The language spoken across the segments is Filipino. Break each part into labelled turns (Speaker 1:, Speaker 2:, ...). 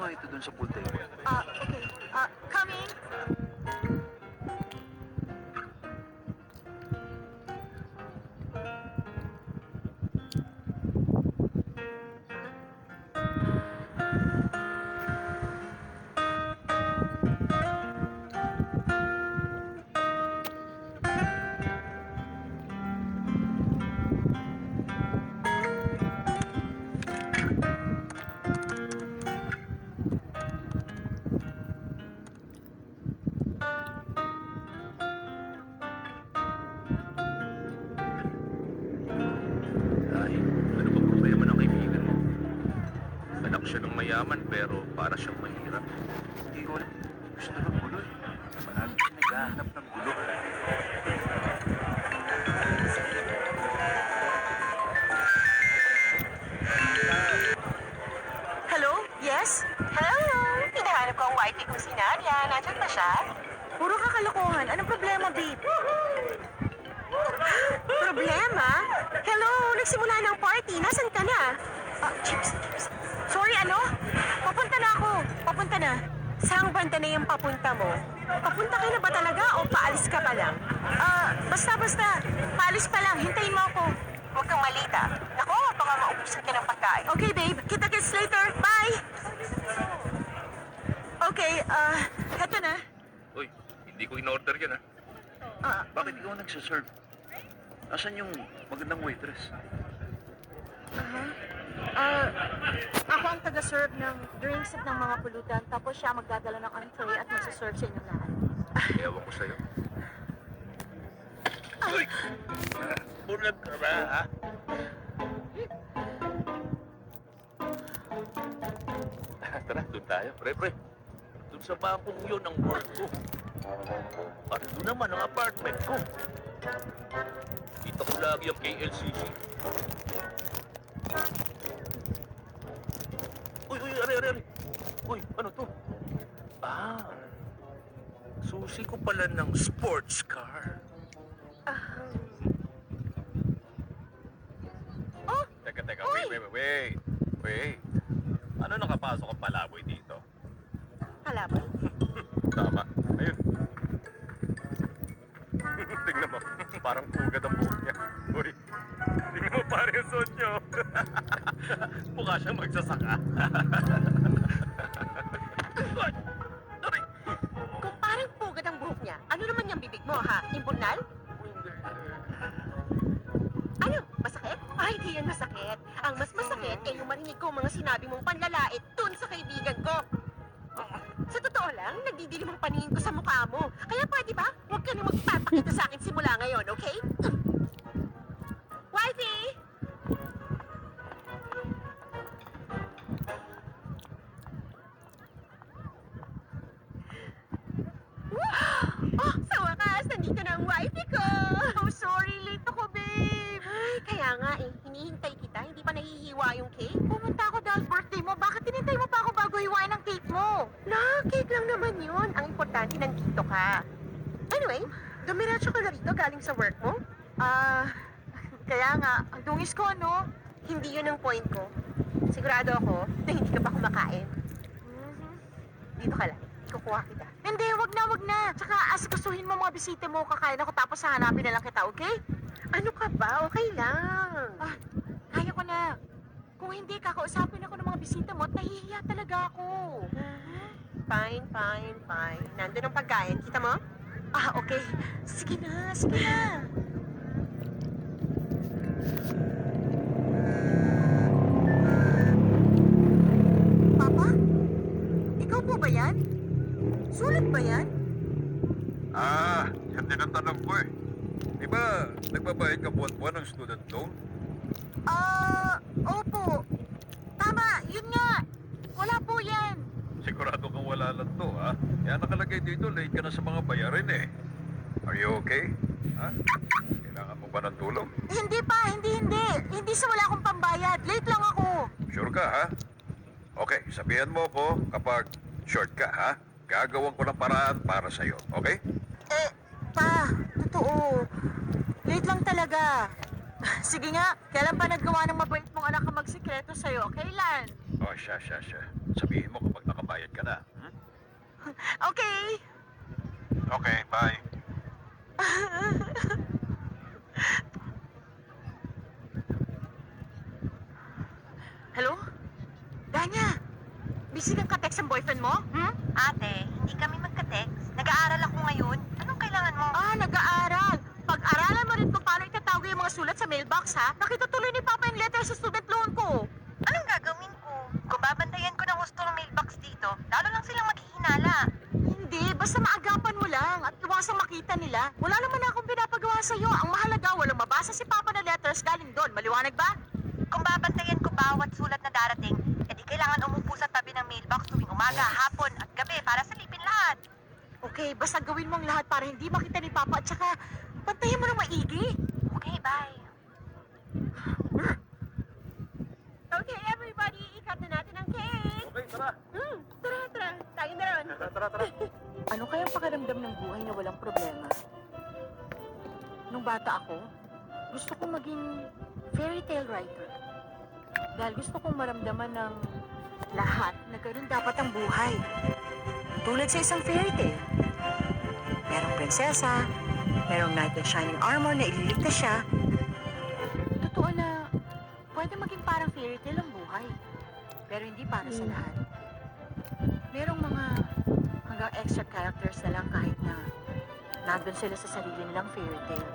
Speaker 1: nga ito dun sa pool table.
Speaker 2: Okay. Coming.
Speaker 1: Ay, ano ba problema ng kaibigan mo? Anak siya ng mayaman pero para siyang mahirap. Hindi ko alam. Gusto ng gulo eh. Palagi siya naghahanap ng gulo.
Speaker 2: Hello? Yes? Hello? Hinahanap ko ang wifey kong si Nadia. Nandiyan ba siya? Puro kakalokohan. Anong problema, babe? Problema? Hello? Nagsimula na ang party. Nasaan ka na? Chips. Sorry, ano? Papunta na ako. Papunta na. Saan banda na yung papunta mo? Papunta ka na ba talaga o paalis ka pa lang? Basta. Paalis pa lang. Hintayin mo ako. Huwag kang malita. Nako, baka maubusan ka ng pagkain. Okay, babe. Kita-kits later. Bye! Okay, heto na.
Speaker 1: Uy, hindi ko in-order yan ha. Bakit ikaw nagsaserve? Asan yung magandang waitress?
Speaker 2: Ako ang taga-serve ng drinks at ng mga pulutan, tapos siya magdadala ng entree at magsaserve sa inyong lahat.
Speaker 1: Ewan ko sa'yo. Uy! Bulag ka ba, ha? Tara, doon tayo. Pre. Doon sa bangkong yun ang work ko. At doon naman ang apartment ko. Kita ko lagi ang KLCC. Uy, ari. Uy, ano to? Susi ko pala ng sports car. Teka, wait. Ano nakapasok ang palaboy dito?
Speaker 2: Palaboy?
Speaker 1: Tama. Ayun. Tingnan mo. Parang pugad ang buhok niya. Uy. Tingnan mo parang yung suot niyo. Mukha siyang magsasaka. Uy! Aray!
Speaker 2: Kung parang pugad ang buhok niya, ano naman yung bibig mo, ha? Imburnal? Ano? Masakit? Ay, di yan masakit. Ang mas masakit ay yung marinig ko mga sinabi mong panlalait dun sa kaibigan ko. Sa totoo lang, nagdidilim ang paningin ko sa mukha mo. Kaya pwede ba? Huwag ka na magpapakita sa akin simula ngayon, okay? Wifey! Oh, sa wakas, nandito na ang wifey ko! Oh, sorry, late ako, babe! Ay, kaya nga eh, hinihintay kita, hindi pa nahihiwa yung cake. Pumunta ako dahil birthday mo, bakit hinintay mo pa ako bago hiwain ang cake mo? Cake lang naman yun. Ang importante, nandito ka. Anyway, dumiretso ka na rito galing sa work mo? Kaya nga, ang dungis ko, no? Hindi yun ang point ko. Sigurado ako na hindi ka pa kumakain. Dito ka lang. Kukuha kita. Hindi, wag na. Tsaka asikasuhin mo mga bisita mo, kakain ako tapos hahanapin na lang kita, okay? Ano ka ba? Okay lang. Kaya ko na. Kung hindi, kakausapin ako ng mga bisita mo at nahihiya talaga ako. Fine. Nandun ang pagkain. Kita mo? Okay. Sige na. Papa? Ikaw po ba yan? Sulit ba yan?
Speaker 3: Yan din ang tanong ko eh. Di ba, nagbabayad ka buwan-buwan ng student loan?
Speaker 2: Opo. Tama, yun nga. Wala po yan.
Speaker 3: Sigurado kang wala lang to, ha? Yan nakalagay dito, late ka na sa mga bayarin eh. Are you okay? Ha? Kailangan mo ba ng tulong?
Speaker 2: Hindi pa, hindi. Hindi sa wala akong pambayad. Late lang ako.
Speaker 3: Sure ka, ha? Okay, sabihan mo po kapag short ka, ha? Gagawan ko ng paraan para sa'yo, okay?
Speaker 2: Pa, totoo. Late lang talaga. Sige nga, kailan pa nagawa ng mabait mong anak ka magsikreto sa'yo? Kailan?
Speaker 3: Siya. Sabihin mo kapag bayad ka na.
Speaker 2: Okay.
Speaker 3: Okay, bye.
Speaker 2: Hello? Danya, busy kang ka-text ang boyfriend mo?
Speaker 4: Ate, hindi kami magka-text. Nag-aaral ako ngayon. Anong kailangan mo?
Speaker 2: Nag-aaral. Pag-aralan mo rin kung paano itatago yung mga sulat sa mailbox, ha? Nakita tuloy ni Papa yung letter sa student loan ko.
Speaker 4: Anong gagawin ko? Kung babantayan ko ng gusto ng mailbox dito, lalo lang silang maghihinala.
Speaker 2: Hindi, basta maagapan mo lang at iwasang makita nila. Wala naman akong pinapagawa sa'yo. Ang mahalaga, walang mabasa si Papa na letters galing doon. Maliwanag ba?
Speaker 4: Kung babantayan ko bawat sulat na darating, edi kailangan umupo sa tabi ng mailbox tuwing umaga, hapon at gabi para salipin lahat.
Speaker 2: Okay, basta gawin mo ang lahat para hindi makita ni Papa at saka pantayin mo ng maigi.
Speaker 4: Okay, bye.
Speaker 2: Okay, everybody, ikat na natin ang cake.
Speaker 3: Okay, tara.
Speaker 2: Tara. Tayo na ron.
Speaker 3: Tara.
Speaker 2: Ano kayang pakiramdam ng buhay na walang problema? Nung bata ako, gusto kong maging fairy tale writer. Dahil gusto kong maramdaman ng lahat na ganun dapat ang buhay. Tulad sa isang fairy tale. Merong prinsesa, merong knight in shining armor na ililigtas siya. Totoo na pwede maging parang fairy tale ang buhay. Pero hindi para sa lahat. Merong mga hanggang extra characters na lang kahit na nandun sila sa sarili nilang fairy tale.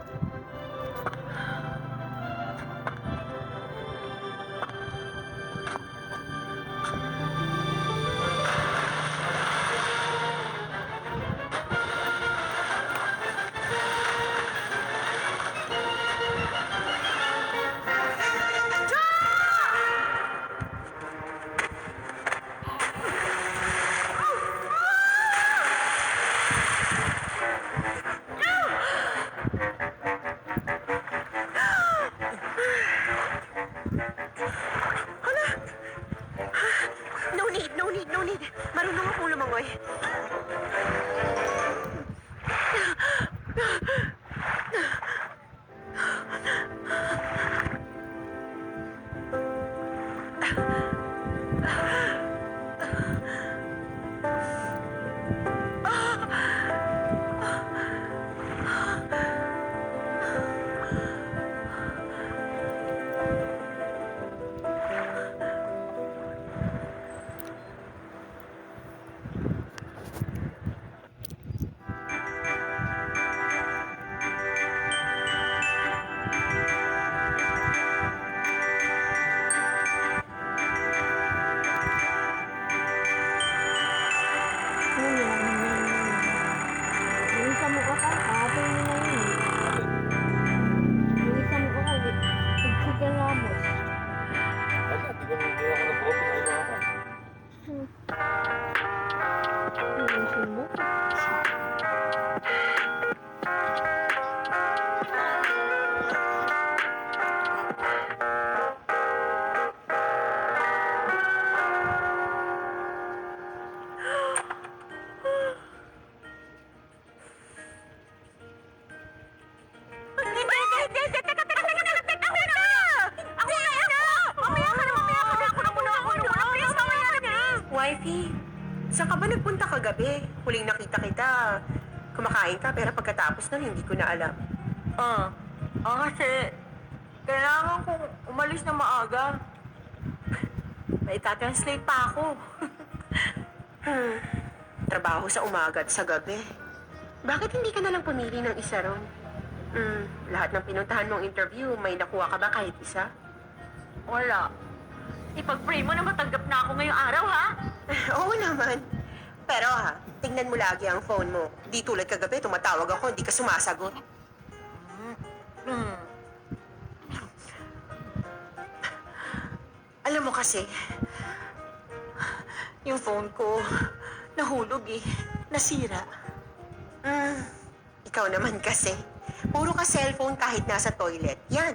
Speaker 2: No need. Marunong akong lumangoy. Wifey, saan ka ba nagpunta kagabi? Huling nakita kita, kumakain ka pero pagkatapos nun hindi ko na alam. Kasi kailangan kong umalis na maaga. May translate pa ako. Trabaho sa umaga at sa gabi. Bakit hindi ka na lang pumili ng isa ron? Lahat ng pinuntahan mong interview, may nakuha ka ba kahit isa? Wala. Ipag-pray mo na matanggap na ako ngayong araw, ha? Oo naman. Pero tingnan mo lagi ang phone mo. Di tulad kagabi, tumatawag ako, hindi ka sumasagot. Alam mo kasi, yung phone ko, nahulog nasira. Ikaw naman kasi, puro ka cellphone kahit nasa toilet. Yan.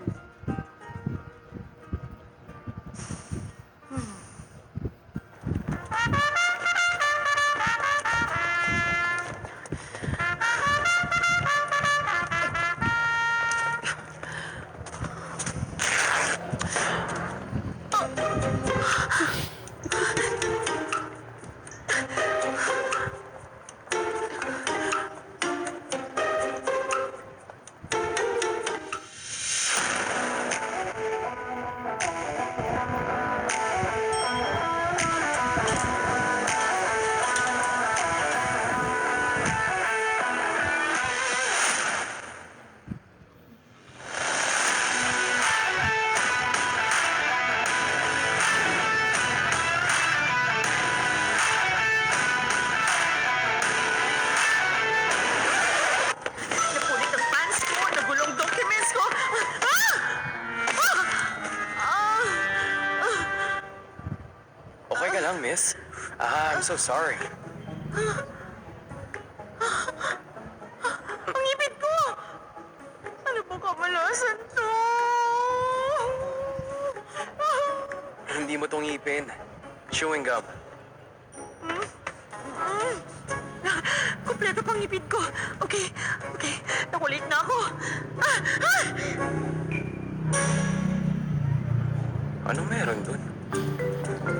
Speaker 5: miss? I'm so sorry.
Speaker 2: Ang ipit ko! Ano ba kamalasan to?
Speaker 5: Hindi mo tong ngipin. Chewing gum.
Speaker 2: Kompleto pang ipit ko. Okay. Nakulit na ako.
Speaker 5: Ano meron dun?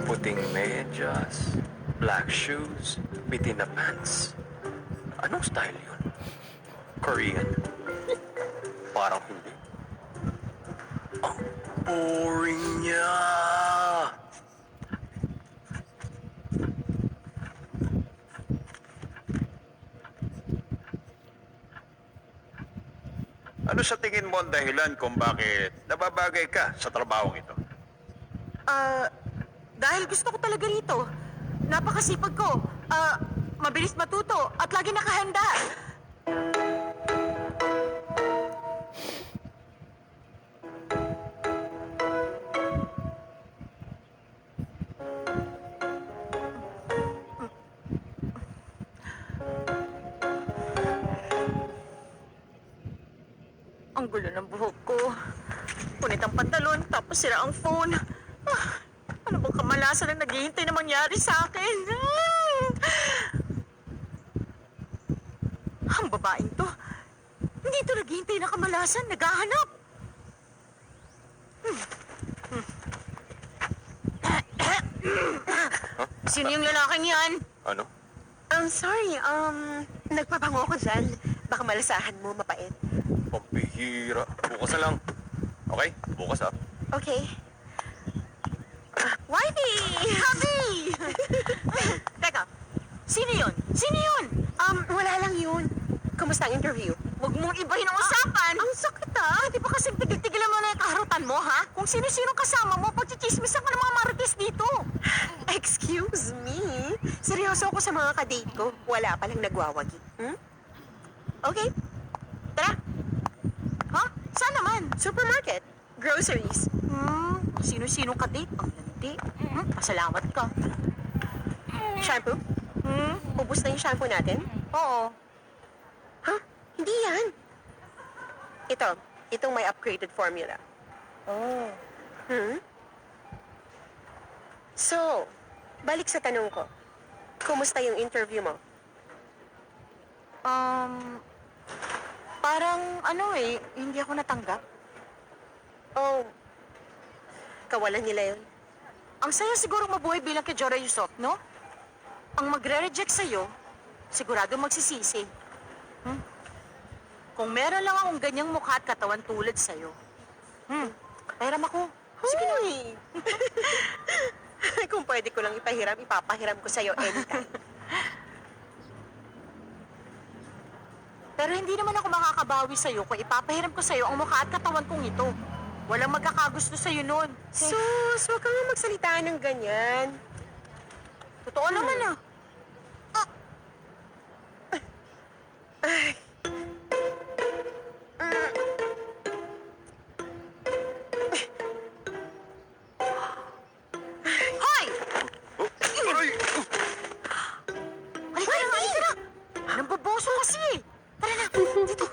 Speaker 5: Puting medyas, black shoes, bitin na pants. Anong style yun? Korean? Parang hindi. Ang boring niya!
Speaker 3: Ano sa tingin mo ang dahilan kung bakit nababagay ka sa trabahong ito?
Speaker 2: Dahil gusto ko talaga rito. Napakasipag ko. Mabilis matuto at lagi nakahanda. Ang gulo ng buhok ko. Punit ang pantalon, tapos sira ang phone. Ano bang kamalasan ang naghihintay na mangyari sa akin? Ang babaeng to, hindi ito naghihintay na kamalasan, naghahanap. Sino yung lalaking yan?
Speaker 5: Ano?
Speaker 2: I'm sorry, nagpapango ko dyan. Baka malasahan mo, mapait.
Speaker 5: Pambihira. Bukas na lang. Okay? Bukas ah.
Speaker 2: Okay. Wifey! Happy! Teka, sino yun? Sino yun? Wala lang yun. Kamusta ang interview? Huwag mong ibahin ang usapan! Ang sakit ah! Di ba kasi tigil-tigilan mo na yung kaharutan mo, ha? Kung sino-sino kasama mo, pagchichismisan ka ng mga marites dito. Excuse me? Seryoso ako sa mga kadate ko. Wala palang nagwawagi. Okay. Tara. Ha? Saan naman? Supermarket. Groceries. Sino-sino kadate? Ang landi. Pasalamat ka. Shampoo? Ubus na yung shampoo natin? Oo. Ha? Hindi yan. Itong may upgraded formula. Oh. So, balik sa tanong ko. Kumusta yung interview mo? Parang hindi ako natanggap. Oh, kawalan nila yun. Ang saya siguro mabuhay bilang kay Jora Yusuf, no? Ang magre-reject sa'yo, sigurado magsisisi. Kung meron lang akong ganyang mukha at katawan tulad sa'yo, pahiram ako. Sige na. Kung pwede ko lang ipapahiram ko sa'yo anytime. Pero hindi naman ako makakabawi sa'yo kung ipapahiram ko sa'yo ang mukha at katawan kong ito. Walang magkakagusto sa'yo nun. Sus, huwag kang magsalita ng ganyan. Totoo naman ah. Hoy!
Speaker 3: Aray!
Speaker 2: Halika na! Namboboso kasi eh. Tara na, dito.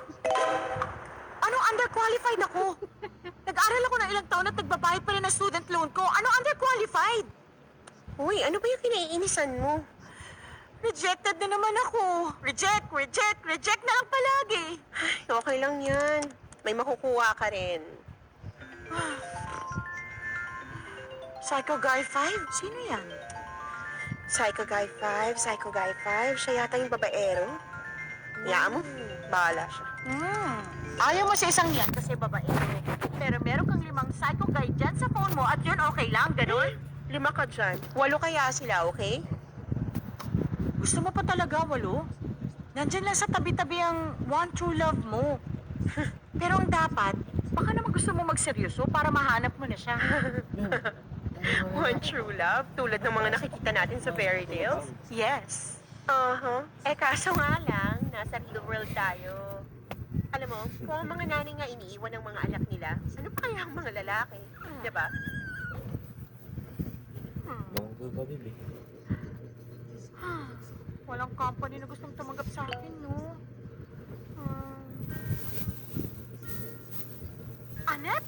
Speaker 2: Anong underqualified ako? Nag-aral ako ng ilang taon at nagbabayad pa rin ng student loan ko. Anong underqualified? Uy, ano ba yung kinaiinisan mo? Rejected na naman ako. Reject na lang palagi. Ay, okay lang yan. May makukuha ka rin. Psycho Guy 5? Sino yan? Psycho Guy 5. Siya yata yung babaero. Hayaan mo, bahala siya. Ayaw mo sa isang yan kasi babaero. Pero meron kang 5 Psycho Guy dyan sa phone mo at yun okay lang, ganun? 5 ka dyan. 8 kaya sila, okay? Gusto mo pa talaga, 8? Nandyan lang sa tabi-tabi ang one true love mo. Pero ang dapat, baka naman gusto mo magseryoso para mahanap mo na siya. One true love? Tulad ng mga nakikita natin sa fairy tales? Yes. Kaso nga lang, nasa real world tayo. Alam mo, kung ang mga nanay nga iniiwan ng mga anak nila, ano pa kaya ang mga lalaki? Diba?
Speaker 5: Nagkakabib eh.
Speaker 2: Walang company na gustong tumanggap sa akin, no? Anet?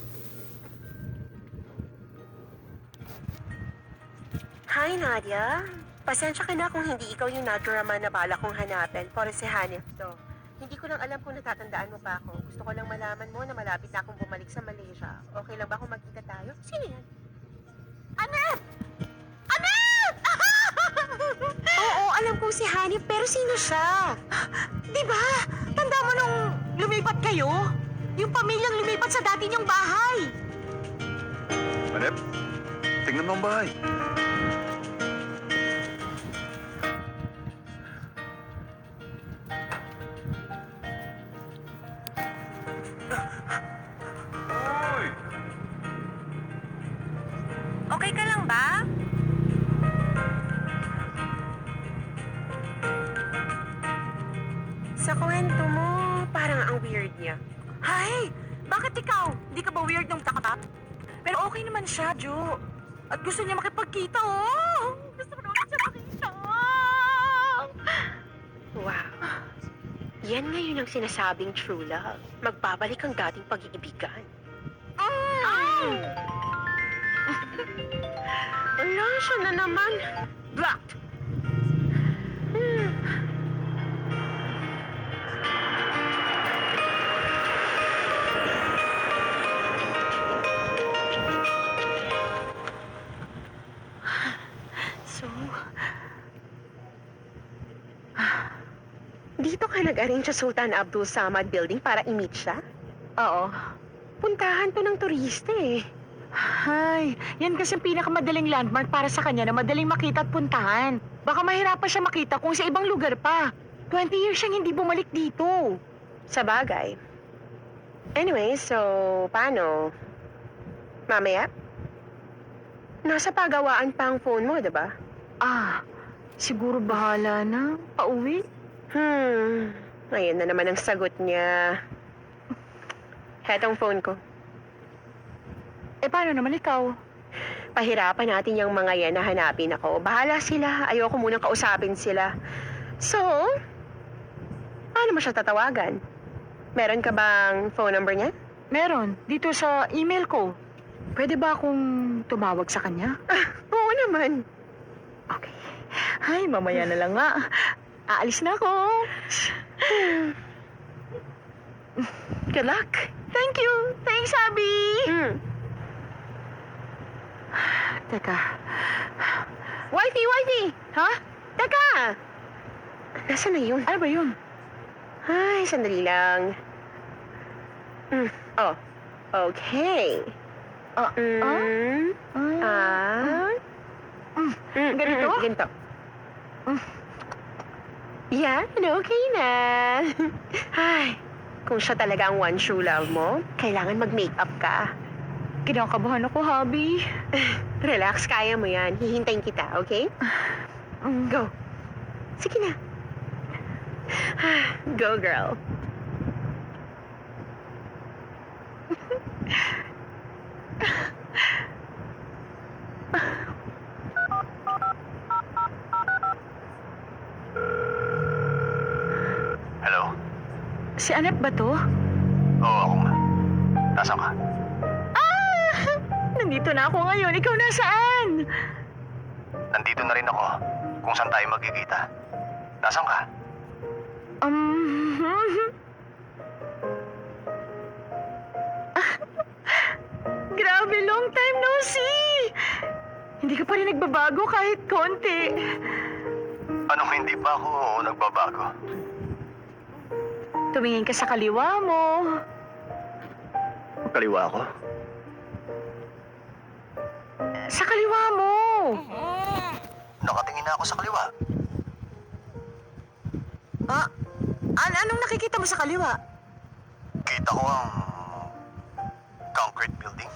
Speaker 2: Hi, Nadia. Pasensya ka na kung hindi ikaw yung Najuraman na bala kong hanapin. Pero si Hanif to. Hindi ko lang alam kung natatandaan mo pa ako. Gusto ko lang malaman mo na malapit na akong bumalik sa Malaysia. Okay lang ba kung magkita tayo? Sino yan? Anet! Anet! Oo, alam kong si Hanif, pero sino siya? Di ba? Tanda mo nung lumipat kayo? Yung pamilyang lumipat sa dati niyong bahay.
Speaker 3: Manep, tingnan mo ang bahay. Hoy!
Speaker 4: Okay ka lang ba?
Speaker 2: Sa kwento mo, parang ang weird niya. Hay! Bakit ikaw? Hindi ka ba weird nung takata? Pero okay naman siya, Jo. At gusto niya makipagkita, oh! Gusto ko naman siya makita. Wow. Yan ngayon ang sinasabing true love. Magbabalik ang dating pag-iibigan. Wala siya na naman. Blocked. So, dito ka nag-arrange sa Sultan Abdul Samad Building para i-meet siya? Oo. Puntahan to ng turista eh. Hay, yan kasi ang pinakamadaling landmark para sa kanya na madaling makita at puntahan. Baka mahirapan siya makita kung sa ibang lugar pa. 20 years siyang hindi bumalik dito. Sa bagay. Anyway, so, paano? Mamaya? Nasa pagawaan pa ang phone mo, diba? Siguro bahala na. Pauwi? Ngayon na naman ang sagot niya. Hetong phone ko. Paano naman ikaw? Pahirapan natin yung mga yan na hanapin ako. Bahala sila. Ayoko munang kausapin sila. So, paano mo siya tatawagan? Meron ka bang phone number niya? Meron. Dito sa email ko. Pwede ba akong tumawag sa kanya? Oo naman. Okay. Ay, mamaya na lang nga. Aalis na ako. Good luck. Thank you. Thanks, Abby. Teka. Wifey! Ha? Teka! Nasaan na yun? Ano ba yun? Ay, sandali lang. Oh. Okay. Ganito? Ganito. Yan, okay na. Ay, kung siya talaga ang one true love mo, kailangan mag-makeup ka. Kinakabahan ako, hubby. Relax, kaya mo yan. Hihintayin kita, okay? Go. Sige na. Go, girl.
Speaker 5: Hello?
Speaker 2: Si Anet ba to?
Speaker 5: Oo, ako nga. Nasaan ka?
Speaker 2: Nandito na ako ngayon. Ikaw nasaan?
Speaker 5: Nandito na rin ako. Kung saan tayo magkikita. Nasaan ka?
Speaker 2: Grabe, long time no see! Hindi ka pa rin nagbabago kahit konti.
Speaker 5: Anong hindi pa ako nagbabago?
Speaker 2: Tumingin ka sa kaliwa mo.
Speaker 5: Kaliwa ako?
Speaker 2: Sa kaliwa mo.
Speaker 5: Nakatingin na ako sa kaliwa.
Speaker 2: Anong nakikita mo sa kaliwa?
Speaker 5: Kita ko ang concrete building.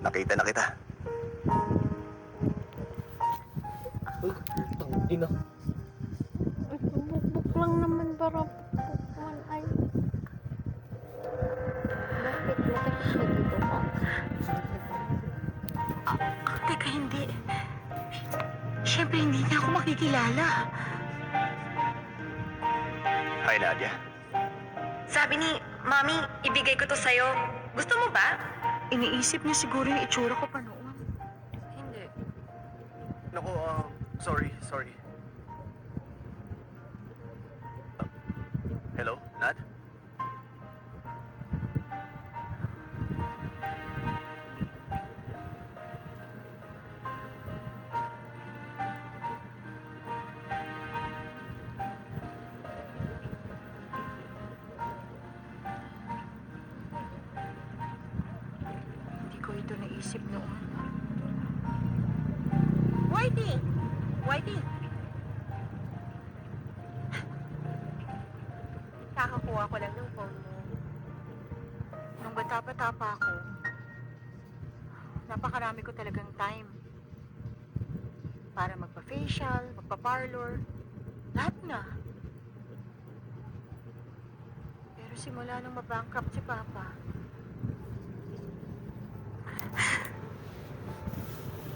Speaker 5: Nakita na kita.
Speaker 6: Uy, tangin na.
Speaker 7: Bukbuk lang naman para bukbukan ay. Bakit? Masakit
Speaker 2: Teka, hindi. Siyempre, hindi niya ako makikilala.
Speaker 5: Hi, Nadia.
Speaker 4: Sabi ni Mami, ibigay ko to sa'yo. Gusto mo ba?
Speaker 2: Iniisip niya siguro yung itsura ko pa noon.
Speaker 4: Hindi.
Speaker 1: Naku, sorry. Hello, Nad?
Speaker 2: Hindi ko ito naisip noon. Whitey! Whitey! Kakakuha ko lang ng phone mo. Nung bata-bata pa ako, napakarami ko talagang time. Para magpa-facial, magpa-parlor, lahat na. Pero simula nung mabankrupt si Papa,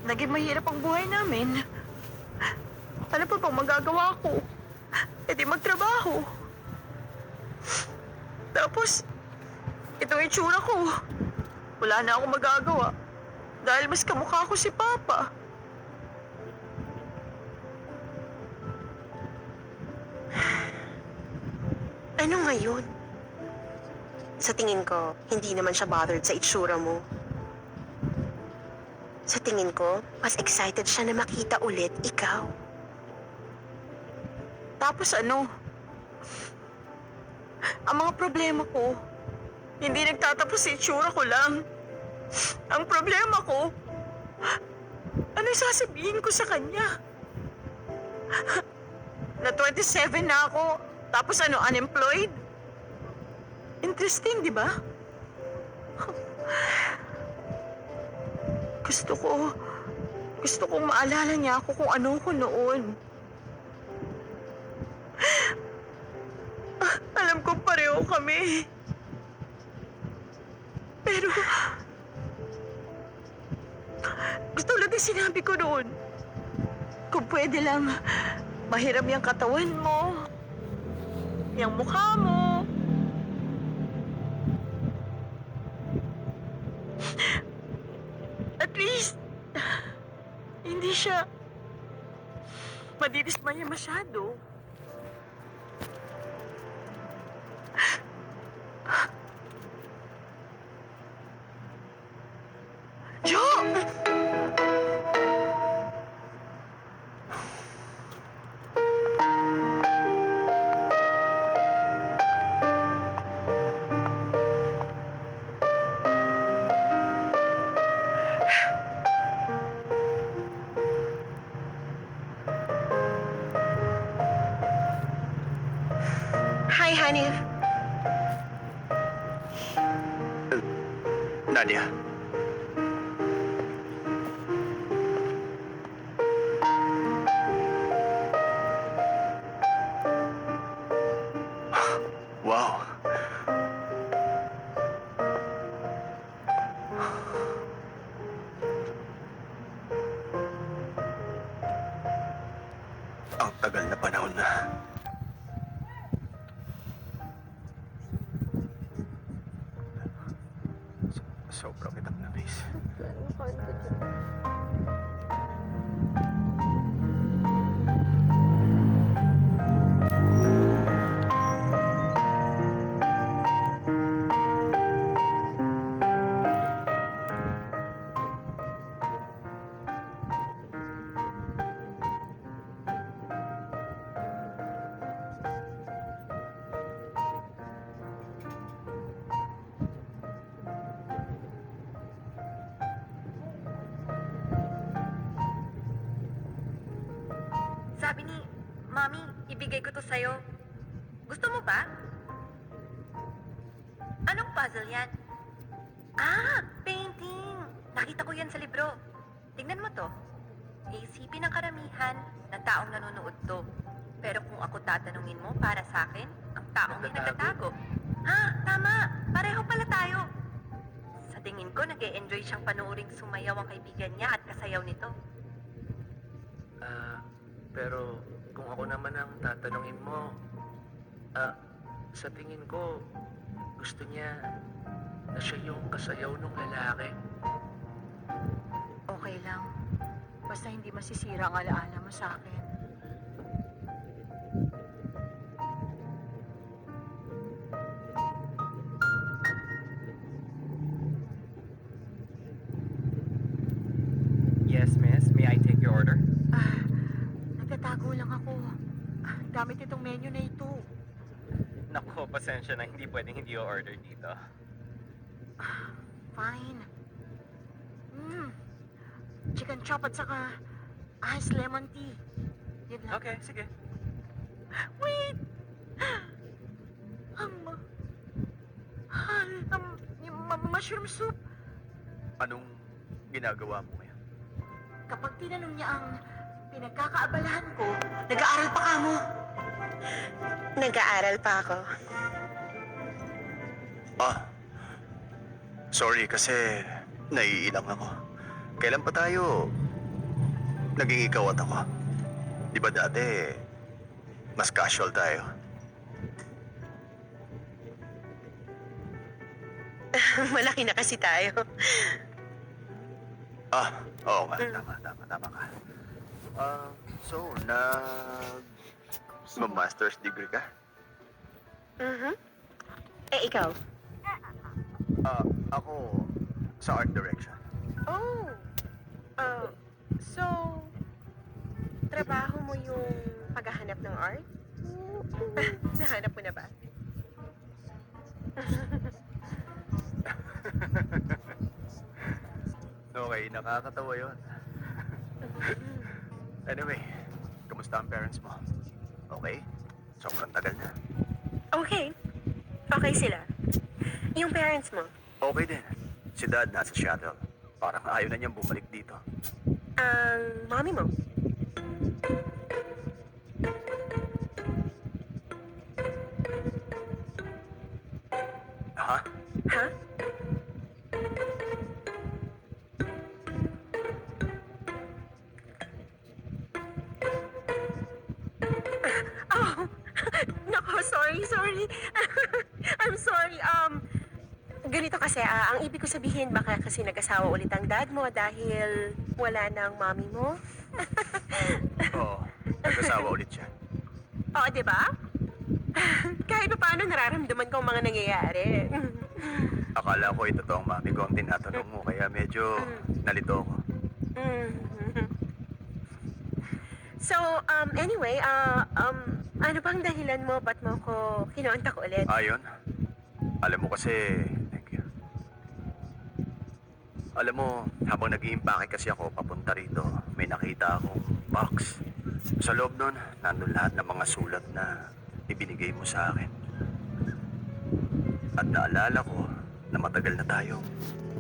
Speaker 2: naging mahirap ang buhay namin. Ano pa bang magagawa ko? E di magtrabaho. Tapos, itong itsura ko. Wala na akong magagawa. Dahil mas kamukha ko si Papa. Ano ngayon? Sa tingin ko, hindi naman siya bothered sa itsura mo. Sa tingin ko, mas excited siya na makita ulit ikaw. Tapos ano? Ang mga problema ko, hindi nagtatapos sa itsura ko lang. Ang problema ko, ano sasabihin ko sa kanya? Na 27 na ako, tapos ano, unemployed? Interesting, di ba? Gusto kong maalala niya ako kung ano ko noon. Alam ko pareho kami. Pero, gusto lang yung sinabi ko noon. Kung pwede lang, mahiram yung katawan mo, yung mukha mo. At least, hindi siya madidismaya masyado. Jo! Hi, Hanif.
Speaker 5: Nadia. Wow. Ang tagal na panahon na. Sobrang kitang na-miss.
Speaker 4: Sabi ni Mami, ibigay ko to sa'yo. Gusto mo ba? Anong puzzle yan? Ah, painting! Nakita ko yan sa libro. Tingnan mo to. Iisipin ng karamihan na taong nanonood to. Pero kung ako tatanungin mo para sa akin, ang taong may nagtatago. Ha, tama. Pareho pala tayo. Sa tingin ko, nag-e-enjoy siyang panuuring sumayaw ang kaibigan niya at kasayaw nito.
Speaker 1: Pero kung ako naman ang tatanungin mo, sa tingin ko, gusto niya na siya yung kasayaw ng lalaki.
Speaker 2: Okay lang. Basta hindi masisira ang alaala mo sa akin.
Speaker 7: Yes, miss. May I take your order?
Speaker 2: Nagtatago lang ako. Gamit itong menu na ito.
Speaker 7: Naku, pasensya na. Hindi pwedeng hindi order dito.
Speaker 2: Fine. Chicken chop at saka iced lemon tea. Yun lang.
Speaker 7: Okay, sige.
Speaker 2: Wait! Yung mushroom soup.
Speaker 5: Anong ginagawa mo ngayon?
Speaker 2: Kapag tinanong niya ang pinagkakaabalahan ko, nag-aaral pa ka mo. Nag-aaral pa ako.
Speaker 5: Sorry kasi naiilang ako. Kailan pa tayo naging ikaw at ako? Di ba dati mas casual tayo?
Speaker 2: Malaki na kasi tayo.
Speaker 5: Oo nga. Tama ka. So, master's degree ka?
Speaker 2: Ikaw?
Speaker 5: Ako sa art direction.
Speaker 2: Oh. So, trabaho mo yung paghahanap ng art? Nahanap mo na ba?
Speaker 5: Okay, nakakatawa yun. Anyway, kamusta ang parents mo? Okay? Sobrang tagal na.
Speaker 2: Okay. Okay sila. Yung parents mo?
Speaker 5: Okay din. Si Dad nasa shuttle. Parang ayaw na niyang bumalik dito.
Speaker 2: Ang mommy mo?
Speaker 5: Ha?
Speaker 2: Ha? Oh, nako, sorry. I'm sorry. Ganito kasi, ang ibig ko sabihin, baka kasi nag-asawa ulit ang dad mo dahil wala na ang mommy mo.
Speaker 5: Oo, nag-asawa ulit siya.
Speaker 2: Oo, di ba? Kahit pa paano nararamdaman ko ang mga nangyayari.
Speaker 5: Akala ko ito toong mami ko ang tinatanong mo, kaya medyo nalito ako.
Speaker 2: So, anyway, ano bang dahilan mo? Ba't mo ko kinontak ulit?
Speaker 5: Ayun. Alam mo kasi, thank you. Alam mo, habang nag-iimpake kasi ako papunta rito, may nakita akong box. Sa loob nun, nandun lahat ng mga sulat na ibinigay mo sa akin. At naalala ko na matagal na tayong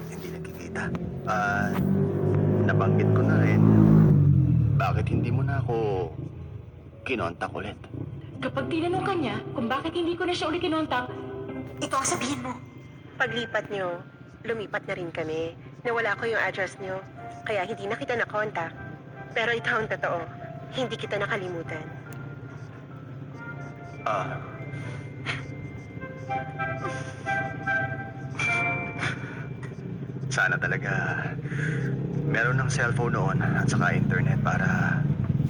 Speaker 5: hindi nagkikita. At nabanggit ko na rin, bakit hindi mo na ako kinontak ulit?
Speaker 2: Kapag tinanong ka niya kung bakit hindi ko na siya ulit kinontak, ito ang sabihin mo. Paglipat niyo, lumipat na rin kami. Nawala ko yung address niyo, kaya hindi na kita nakontak. Pero ito ang totoo, hindi kita nakalimutan.
Speaker 5: Sana talaga meron ng cellphone noon at saka internet para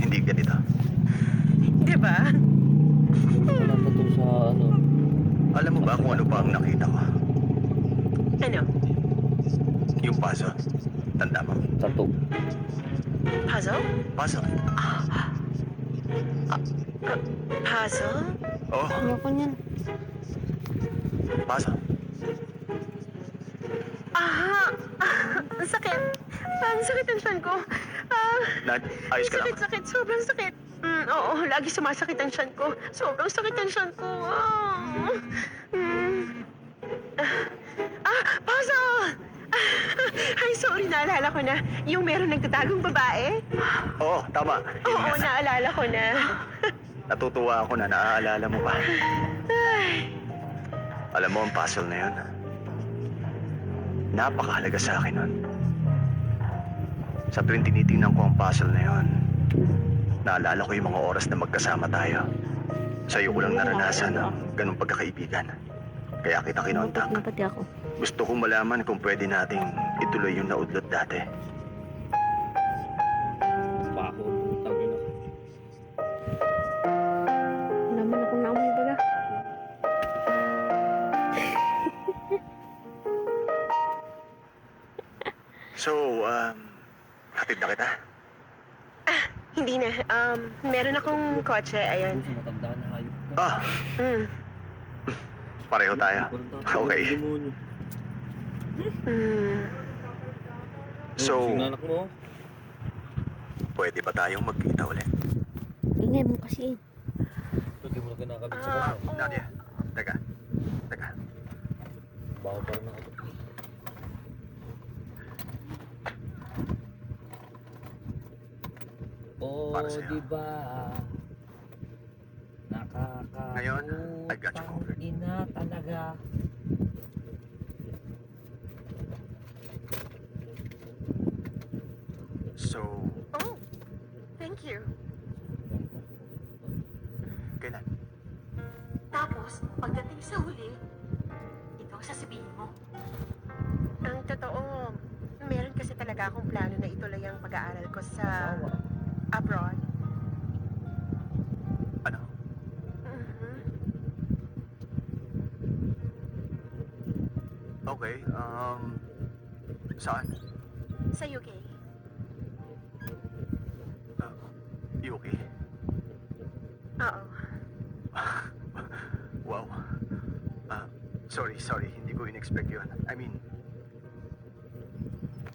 Speaker 5: hindi ganito.
Speaker 2: Di ba?
Speaker 6: Wala pa to sa ano.
Speaker 5: Alam mo ba kung ano pa ang nakita ko?
Speaker 2: Ano?
Speaker 5: Yung puzzle. Tanda mo?
Speaker 6: Tattoo.
Speaker 2: Puzzle?
Speaker 5: Puzzle?
Speaker 2: Puzzle?
Speaker 5: Oh,
Speaker 6: Ayoko niyan.
Speaker 5: puzzle.
Speaker 2: Ang sakit. Ang sakit ang tiyan ko.
Speaker 5: Ayos ka lang.
Speaker 2: Sakit. Sobrang sakit. Oo, lagi sumasakit ang tiyan ko. Sobrang sakit ang tiyan ko. Puzzle! Ay, sorry, naalala ko na. Yung meron nagtatagong babae.
Speaker 5: Oo, tama. Yun
Speaker 2: Oo,
Speaker 5: nga.
Speaker 2: naalala ko na.
Speaker 5: Natutuwa ako na naaalala mo pa.
Speaker 2: Ay,
Speaker 5: Alam mo ang puzzle na yun. napakahalaga sa akin nun. Sa tuwing tinitingnan ko ang puzzle na yon, naalala ko yung mga oras na magkasama tayo. Sa'yo ko lang naranasan ang ganung pagkakaibigan. Kaya kita kinontak.
Speaker 6: Na pati ako.
Speaker 5: Gusto kong malaman kung pwede nating ituloy yung naudlot dati.
Speaker 6: Bako. Tangin ako. Naman akong naamoy baga.
Speaker 5: So, hatid na kita.
Speaker 2: Hindi na. Meron akong kotse. Ayun.
Speaker 6: Sa matanda na hayop ka.
Speaker 5: Ah,
Speaker 2: Mm.
Speaker 5: pareho tayo. Okay.
Speaker 2: Mm.
Speaker 5: So-
Speaker 6: Yung anak mo.
Speaker 5: Pwede ba tayong magkita ulit?
Speaker 6: Ingay mo kasi. Hindi mo na kinakabit sa
Speaker 2: Ah,
Speaker 6: kanya.
Speaker 5: Nadia, teka. Teka.
Speaker 6: Baka parang nakabit. Oh,
Speaker 5: Para sa'yo.
Speaker 6: diba?
Speaker 5: Ngayon, I got you covered.
Speaker 6: Ina talaga.
Speaker 5: So,
Speaker 2: Oh, thank you.
Speaker 5: kailan?
Speaker 2: Tapos, pagdating sa huli, ito ang sasabihin mo. Ang totoo, meron kasi talaga akong plano na ituloy ang pag-aaral ko sa
Speaker 6: Asawa.
Speaker 2: abroad.
Speaker 5: Ano?
Speaker 2: Mhm.
Speaker 5: Okay, saan?
Speaker 2: Sa UK.
Speaker 5: You okay?
Speaker 2: Oo.
Speaker 5: Wow. Sorry, hindi ko in-expect yun. I mean,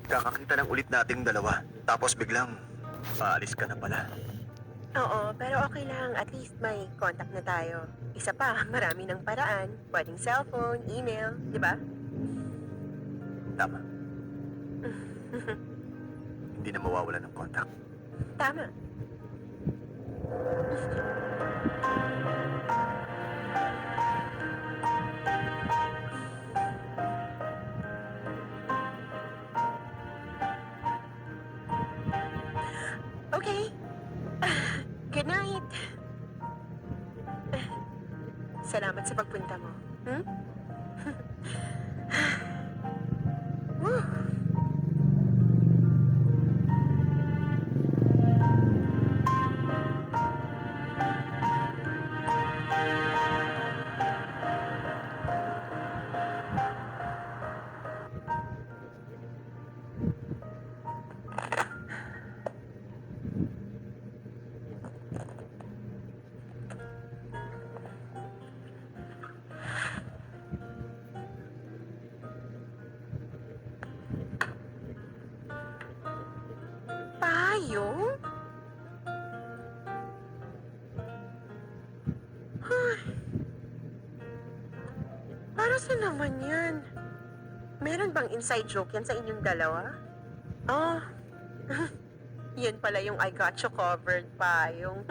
Speaker 5: kakakita lang ulit nating dalawa, tapos biglang, aalis ka na pala.
Speaker 2: Oo, pero okay lang. At least may contact na tayo. Isa pa, marami ng paraan. Pwedeng cellphone, email, di ba?
Speaker 5: Tama. Hindi na mawawala ng contact.
Speaker 2: Tama. Okay. Good night. Salamat sa pagpunta mo. Hmm? Whew. Payong? Ay. Para sa naman yan? Meron bang inside joke yan sa inyong dalawa? Oh, yun pala yung I got you covered, payong.